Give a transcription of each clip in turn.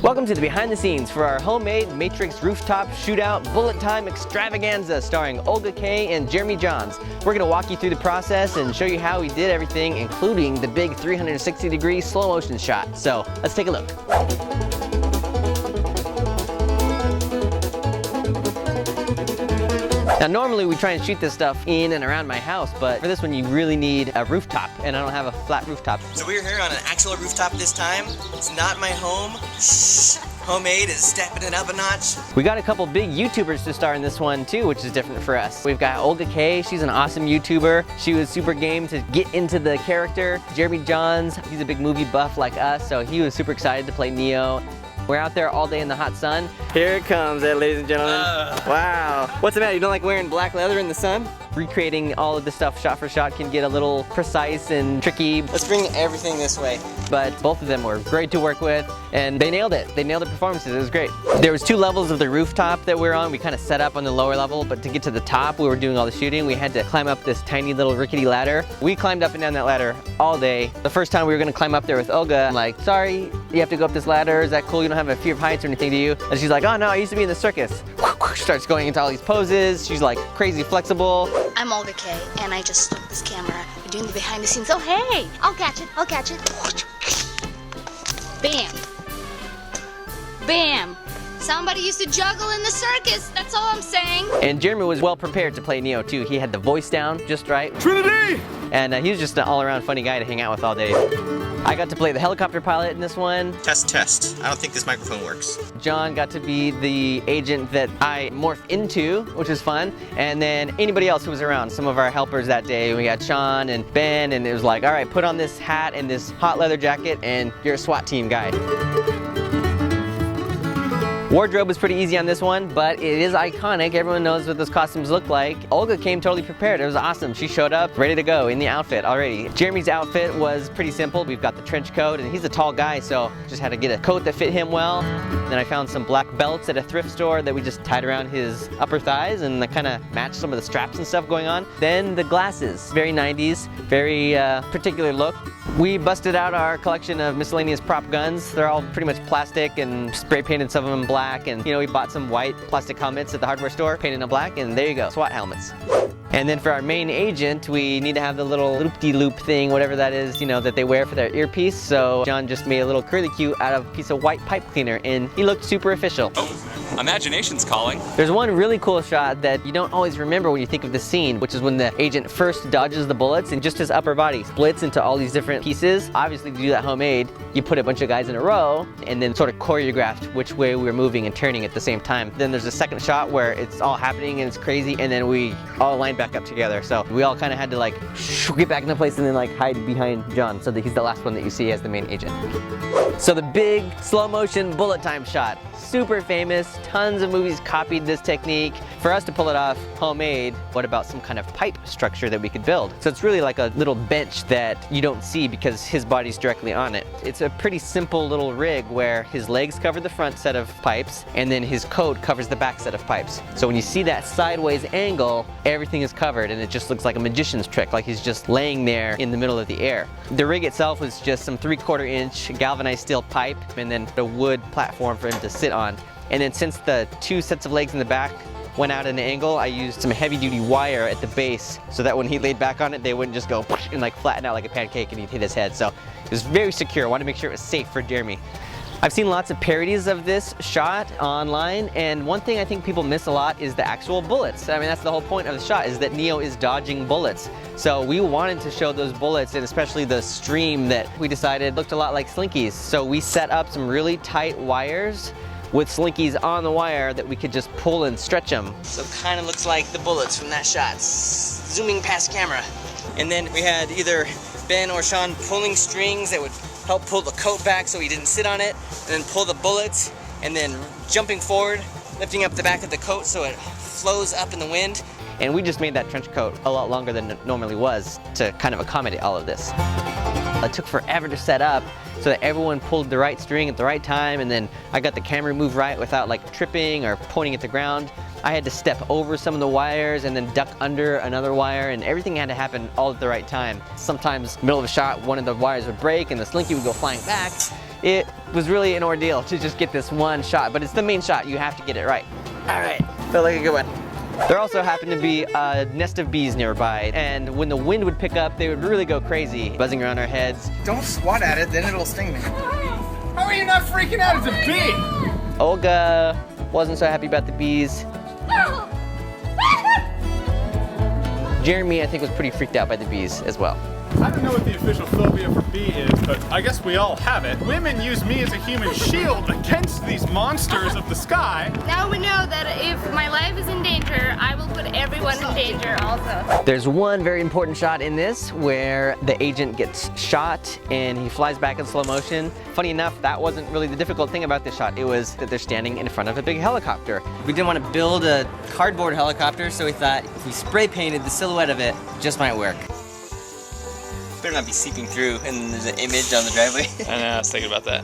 Welcome to the behind the scenes for our homemade Matrix Rooftop Shootout Bullet Time Extravaganza starring Olga Kay and Jeremy Jahns. We're going to walk you through the process and show you how we did everything, including the big 360-degree slow motion shot. So let's take a look. Now normally we try and shoot this stuff in and around my house, but for this one you really need a rooftop, and I don't have a flat rooftop. So we're here on an actual rooftop this time. It's not my home. Shh. Homemade is stepping it up a notch. We got a couple big YouTubers to star in this one too, which is different for us. We've got Olga Kay, she's an awesome YouTuber. She was super game to get into the character. Jeremy Jahns, he's a big movie buff like us, so he was super excited to play Neo. We're out there all day in the hot sun. Here it comes, ladies and gentlemen. Wow. What's the matter? You don't like wearing black leather in the sun? Recreating all of the stuff shot for shot can get a little precise and tricky. Let's bring everything this way. But both of them were great to work with, and they nailed it. They nailed the performances. It was great. There was 2 levels of the rooftop that we were on. We kind of set up on the lower level, but to get to the top, we were doing all the shooting. We had to climb up this tiny little rickety ladder. We climbed up and down that ladder all day. The first time we were going to climb up there with Olga, I'm like, sorry, you have to go up this ladder. Is that cool? You don't have a fear of heights or anything, do you? And she's like, oh no, I used to be in the circus. Starts going into all these poses. She's like crazy flexible. I'm Olga Kay, and I just took this camera. We're doing the behind the scenes. Oh, hey! I'll catch it. I'll catch it. Bam. Bam. Somebody used to juggle in the circus. That's all I'm saying. And Jeremy was well prepared to play Neo too. He had the voice down just right. Trinity! And he was just an all-around funny guy to hang out with all day. I got to play the helicopter pilot in this one. Test. I don't think this microphone works. John got to be the agent that I morphed into, which was fun. And then anybody else who was around, some of our helpers that day. We got Sean and Ben, and it was like, all right, put on this hat and this hot leather jacket, and you're a SWAT team guy. Wardrobe was pretty easy on this one, but it is iconic. Everyone knows what those costumes look like. Olga came totally prepared. It was awesome. She showed up ready to go in the outfit already. Jeremy's outfit was pretty simple. We've got the trench coat, and he's a tall guy, so just had to get a coat that fit him well. Then I found some black belts at a thrift store that we just tied around his upper thighs, and that kind of matched some of the straps and stuff going on. Then the glasses, very 90s, very particular look. We busted out our collection of miscellaneous prop guns. They're all pretty much plastic and spray painted some of them black, and you know, we bought some white plastic helmets at the hardware store, painted them black, and there you go, SWAT helmets. And then for our main agent, we need to have the little loop-de-loop thing, whatever that is, you know, that they wear for their earpiece. So John just made a little curly cue out of a piece of white pipe cleaner, and he looked super official. Oh, imagination's calling. There's one really cool shot that you don't always remember when you think of the scene, which is when the agent first dodges the bullets and just his upper body splits into all these different pieces. Obviously, to do that homemade, you put a bunch of guys in a row and then sort of choreographed which way we were moving and turning at the same time. Then there's a second shot where it's all happening and it's crazy, and then we all lined back up together. So we all kind of had to like get back into place and then like hide behind John so that he's the last one that you see as the main agent. So the big slow motion bullet time shot. Super famous, tons of movies copied this technique. For us to pull it off homemade, what about some kind of pipe structure that we could build? So it's really like a little bench that you don't see because his body's directly on it. It's a pretty simple little rig where his legs cover the front set of pipes and then his coat covers the back set of pipes. So when you see that sideways angle, everything is covered and it just looks like a magician's trick, like he's just laying there in the middle of the air. The rig itself was just some 3/4 inch galvanized steel pipe and then a wood platform for him to sit on. And then since the 2 sets of legs in the back went out at an angle, I used some heavy duty wire at the base so that when he laid back on it, they wouldn't just go and like flatten out like a pancake and he'd hit his head. So it was very secure. I wanted to make sure it was safe for Jeremy. I've seen lots of parodies of this shot online, and one thing I think people miss a lot is the actual bullets. I mean, that's the whole point of the shot, is that Neo is dodging bullets. So we wanted to show those bullets, and especially the stream that we decided looked a lot like slinkies. So we set up some really tight wires with slinkies on the wire that we could just pull and stretch them. So it kind of looks like the bullets from that shot, zooming past camera. And then we had either Ben or Sean pulling strings that would help pull the coat back so he didn't sit on it, and then pull the bullets, and then jumping forward, lifting up the back of the coat so it flows up in the wind. And we just made that trench coat a lot longer than it normally was to kind of accommodate all of this. It took forever to set up so that everyone pulled the right string at the right time, and then I got the camera moved right without like tripping or pointing at the ground. I had to step over some of the wires and then duck under another wire, and everything had to happen all at the right time. Sometimes middle of a shot, one of the wires would break and the slinky would go flying back. It was really an ordeal to just get this one shot, but it's the main shot. You have to get it right. All right, felt like a good one. There also happened to be a nest of bees nearby, and when the wind would pick up, they would really go crazy, buzzing around our heads. Don't swat at it, then it'll sting me. How are you not freaking out? It's a bee! Olga wasn't so happy about the bees. Jeremy, I think, was pretty freaked out by the bees as well. I don't know what the official phobia for bee is, but I guess we all have it. Women use me as a human shield against these monsters of the sky. Now we know that if my life is in danger, I will put everyone in danger also. There's one very important shot in this where the agent gets shot and he flies back in slow motion. Funny enough, that wasn't really the difficult thing about this shot. It was that they're standing in front of a big helicopter. We didn't want to build a cardboard helicopter, so we thought if we spray painted the silhouette of it, just might work. Better not be seeping through and there's an image on the driveway. I know, I was thinking about that.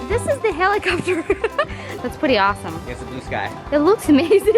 This is the helicopter. That's pretty awesome. Against the blue sky. It looks amazing.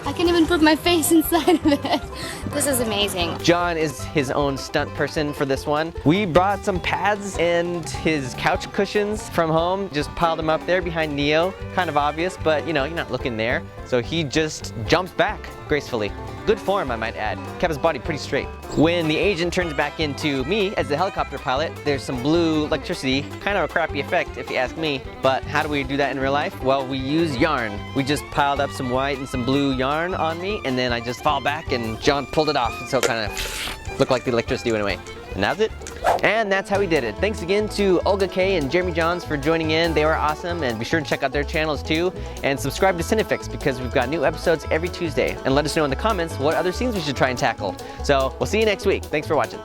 I can even put my face inside of it. This is amazing. Jon is his own stunt person for this one. We brought some pads and his couch cushions from home, just piled them up there behind Neo. Kind of obvious, but you know, you're not looking there. So he just jumps back gracefully. Good form, I might add. Kept his body pretty straight. When the agent turns back into me as the helicopter pilot, there's some blue electricity. Kind of a crappy effect if you ask me, but how do we do that in real life? Well, we use yarn. We just piled up some white and some blue yarn on me, and then I just fall back and Jon pulled it off, so it kind of looked like the electricity went away. And that's it. And that's how we did it. Thanks again to Olga Kay and Jeremy Jahns for joining in. They were awesome, and be sure to check out their channels too. And subscribe to CineFix because we've got new episodes every Tuesday. And let us know in the comments what other scenes we should try and tackle. So we'll see you next week. Thanks for watching.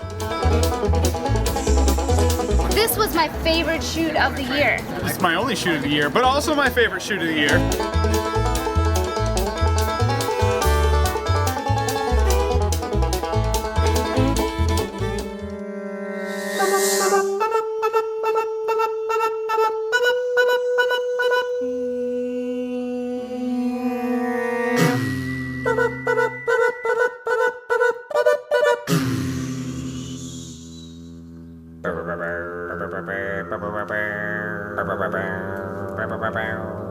This was my favorite shoot of the year. It's my only shoot of the year, but also my favorite shoot of the year. Bow.